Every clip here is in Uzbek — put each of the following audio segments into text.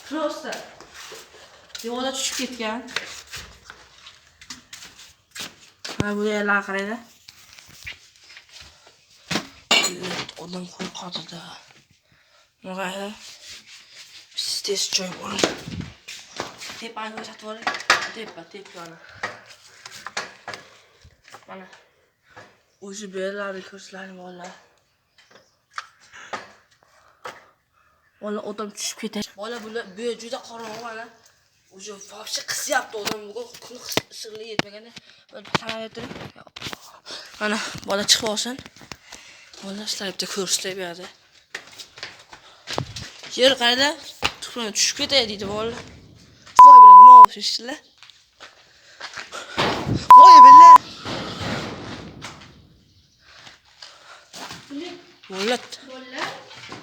Prosta. Devorda tushib ketgan. Mana bu yerlar qaraydi. Odam qo'rqadi-da. Mana tez joy bor. Tepani ko'rsatib oling. Tepani. Mana. O'zi bu yerlarni ko'rsalaring bolalar. Bola odam tushib ketadi. Bola bu yer juda qorong'u mana. O'zi vobshe qisyapti odam bugun kun issiqlik yetmaganda. Samolyotda. Mana bola chiqib olsin. Bola sizlar bitta ko'rsatib beradi. Yer qarada tuxumga tushib ketadi deydi bola. Voy bilan nima o'xshashlar? Voy bilan. Bola.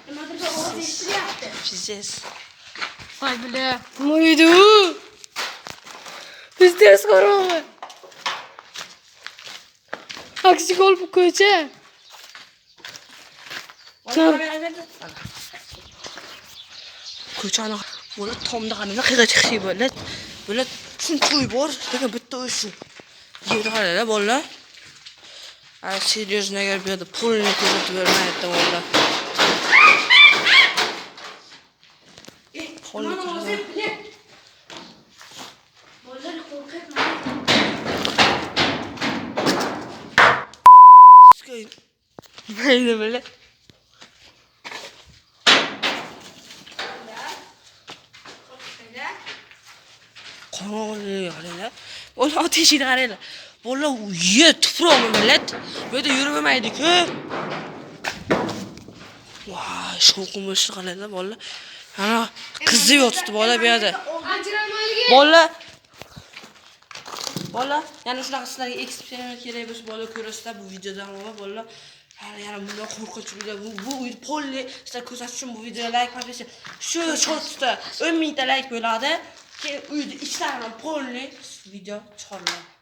Nimadir bir ovoz eshitilyapti. Siz. Voy bilan. Mo'ydu. Biz tez qorong'i. Aksi qolib ko'cha. Ko'chani bola tomda qanday qiyg'a chiqishi bo'ladi. Bola shunday bor, lekin bitta o'shu. Yerda qaranglar bolalar. Ay, seriyozno agar bu yerda pulni ko'rsatib bermaydi bola. Mana hozir bilan. Bolalar qo'rqyapti. Mayli bola. Qorong'ulik qaranglar. Bola otishini qaranglar. Bola yer tuproqmi millat? Bu yerda yuravermaydi-ku. Voy, shovqin bo'lishni qaranglar bola. Ana qizni yotibdi bola bu yerda. Bola, yana shunaqa sizlarga eksperiment kerak bo'lsa bola ko'rasizlar bu videodan bola. Yana bundan qo'rqinch video. Bu polli sizlar ko'rsatish uchun bu videoga like bosing. Shu shortda 10 mingta like bo'ladi. Keyin uyda ishlarim polli video chiqariladi.